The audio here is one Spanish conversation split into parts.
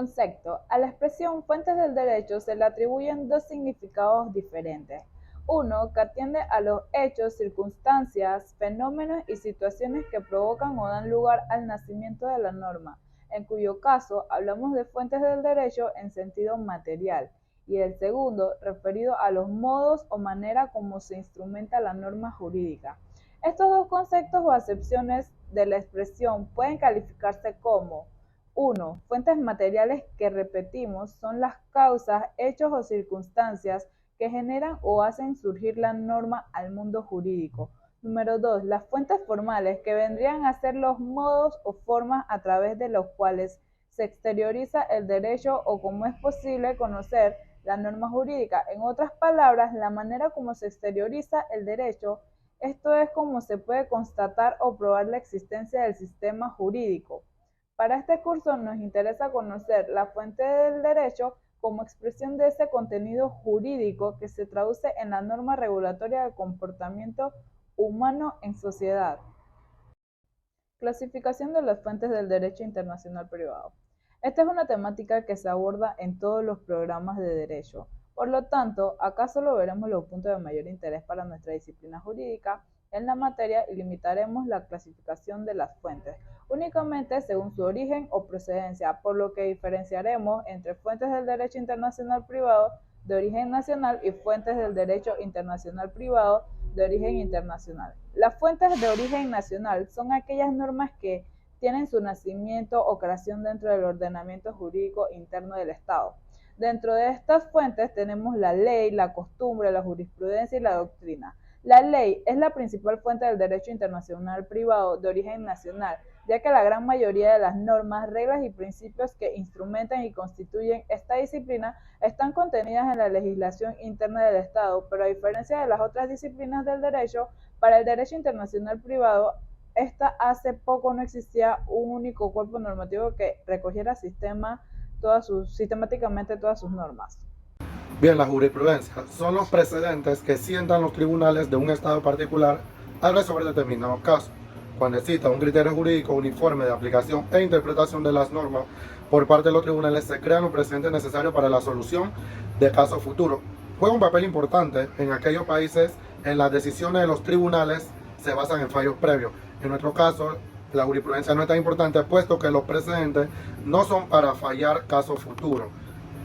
Concepto. A la expresión fuentes del derecho se le atribuyen dos significados diferentes. Uno, que atiende a los hechos, circunstancias, fenómenos y situaciones que provocan o dan lugar al nacimiento de la norma, en cuyo caso hablamos de fuentes del derecho en sentido material, y el segundo, referido a los modos o manera como se instrumenta la norma jurídica. Estos dos conceptos o acepciones de la expresión pueden calificarse como: 1. Fuentes materiales que repetimos son las causas, hechos o circunstancias que generan o hacen surgir la norma al mundo jurídico. Número 2. Las fuentes formales, que vendrían a ser los modos o formas a través de los cuales se exterioriza el derecho o cómo es posible conocer la norma jurídica. En otras palabras, la manera como se exterioriza el derecho, esto es como se puede constatar o probar la existencia del sistema jurídico. Para este curso nos interesa conocer la fuente del derecho como expresión de ese contenido jurídico que se traduce en la norma regulatoria del comportamiento humano en sociedad. Clasificación de las fuentes del derecho internacional privado. Esta es una temática que se aborda en todos los programas de derecho. Por lo tanto, acá solo veremos los puntos de mayor interés para nuestra disciplina jurídica en la materia y limitaremos la clasificación de las fuentes únicamente según su origen o procedencia, por lo que diferenciaremos entre fuentes del derecho internacional privado de origen nacional y fuentes del derecho internacional privado de origen internacional. Las fuentes de origen nacional son aquellas normas que tienen su nacimiento o creación dentro del ordenamiento jurídico interno del Estado. Dentro de estas fuentes tenemos la ley, la costumbre, la jurisprudencia y la doctrina. La ley es la principal fuente del derecho internacional privado de origen nacional, ya que la gran mayoría de las normas, reglas y principios que instrumentan y constituyen esta disciplina están contenidas en la legislación interna del Estado, pero a diferencia de las otras disciplinas del derecho, para el derecho internacional privado, hace poco no existía un único cuerpo normativo que recogiera sistemáticamente todas sus normas. Bien, la jurisprudencia son los precedentes que sientan los tribunales de un estado particular al resolver determinados casos. Cuando exista un criterio jurídico uniforme de aplicación e interpretación de las normas por parte de los tribunales, se crean los precedentes necesarios para la solución de casos futuros. Juega un papel importante en aquellos países en las decisiones de los tribunales se basan en fallos previos. En nuestro caso, la jurisprudencia no es tan importante puesto que los precedentes no son para fallar casos futuros.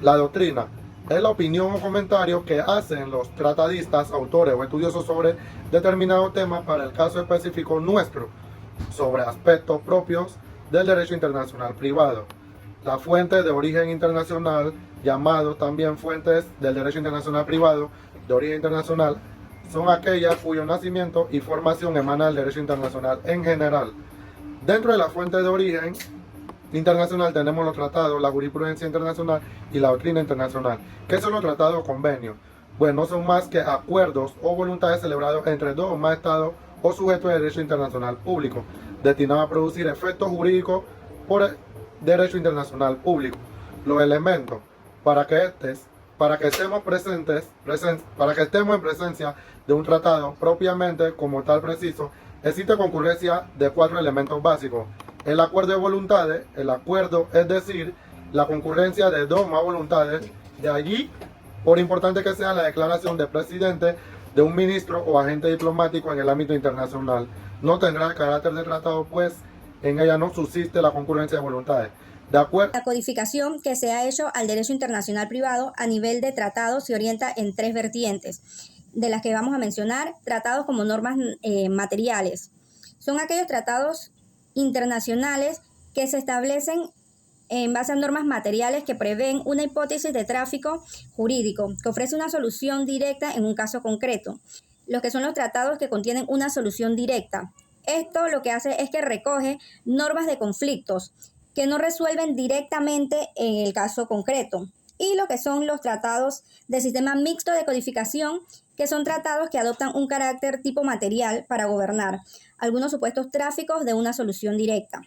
La doctrina es la opinión o comentario que hacen los tratadistas, autores o estudiosos sobre determinado tema para el caso específico nuestro, sobre aspectos propios del derecho internacional privado. La fuente de origen internacional, llamado también fuentes del derecho internacional privado de origen internacional, son aquellas cuyo nacimiento y formación emana del derecho internacional en general. Dentro de la fuente de origen internacional tenemos los tratados, la jurisprudencia internacional y la doctrina internacional. ¿Qué son los tratados o convenios? Bueno, no son más que acuerdos o voluntades celebrados entre dos o más estados o sujetos de derecho internacional público, destinados a producir efectos jurídicos por el derecho internacional público. Los elementos para que estemos en presencia de un tratado propiamente como tal preciso, existe concurrencia de 4 elementos básicos. El acuerdo de voluntades, el acuerdo es decir, la concurrencia de 2 o más voluntades, de allí, por importante que sea la declaración del presidente, de un ministro o agente diplomático en el ámbito internacional, no tendrá carácter de tratado, pues en ella no subsiste la concurrencia de voluntades. De acuerdo. La codificación que se ha hecho al derecho internacional privado a nivel de tratados se orienta en 3 vertientes, de las que vamos a mencionar: tratados como normas materiales. Son aquellos tratados internacionales que se establecen en base a normas materiales que prevén una hipótesis de tráfico jurídico, que ofrece una solución directa en un caso concreto. Los que son los tratados que contienen una solución directa. Esto lo que hace es que recoge normas de conflictos que no resuelven directamente en el caso concreto. Y lo que son los tratados del sistema mixto de codificación, que son tratados que adoptan un carácter tipo material para gobernar algunos supuestos tráficos de una solución directa.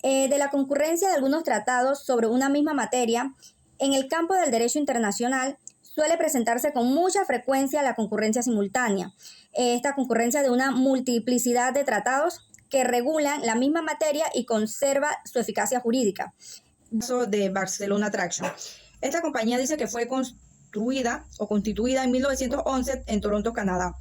De la concurrencia de algunos tratados sobre una misma materia, en el campo del derecho internacional suele presentarse con mucha frecuencia la concurrencia simultánea. Esta concurrencia de una multiplicidad de tratados que regulan la misma materia y conserva su eficacia jurídica. de Barcelona Traction. Esta compañía dice que fue construida o constituida en 1911 en Toronto, Canadá,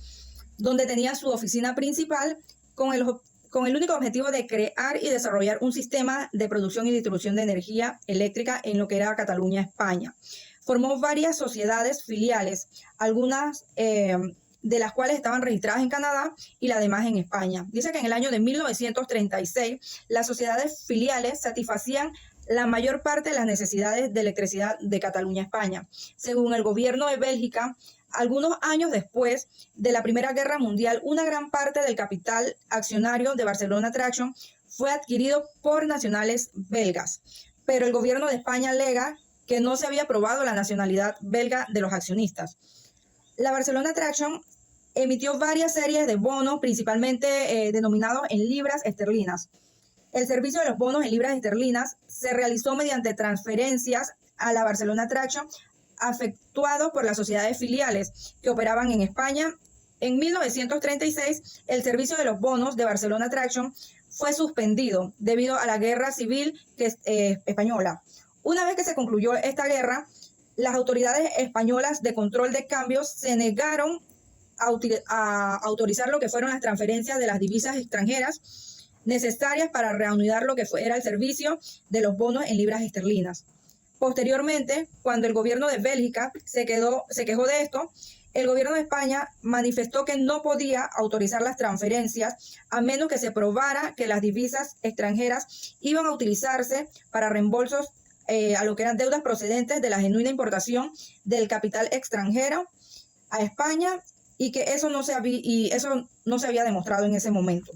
donde tenía su oficina principal con el único objetivo de crear y desarrollar un sistema de producción y distribución de energía eléctrica en lo que era Cataluña, España. Formó varias sociedades filiales, algunas de las cuales estaban registradas en Canadá y las demás en España. Dice que en el año de 1936 las sociedades filiales satisfacían la mayor parte de las necesidades de electricidad de Cataluña, España. Según el gobierno de Bélgica, algunos años después de la Primera Guerra Mundial, una gran parte del capital accionario de Barcelona Traction fue adquirido por nacionales belgas, pero el gobierno de España alega que no se había aprobado la nacionalidad belga de los accionistas. La Barcelona Traction emitió varias series de bonos, principalmente denominados en libras esterlinas. El servicio de los bonos en libras esterlinas se realizó mediante transferencias a la Barcelona Traction efectuado por las sociedades filiales que operaban en España. En 1936, el servicio de los bonos de Barcelona Traction fue suspendido debido a la guerra civil española. Una vez que se concluyó esta las autoridades españolas de control de cambios se negaron a autorizar lo que fueron las transferencias de las divisas extranjeras necesarias para reanudar lo que era el servicio de los bonos en libras esterlinas. Posteriormente, cuando el gobierno de Bélgica se quejó de esto, el gobierno de España manifestó que no podía autorizar las transferencias a menos que se probara que las divisas extranjeras iban a utilizarse para reembolsos a lo que eran deudas procedentes de la genuina importación del capital extranjero a España y que eso no se había demostrado en ese momento.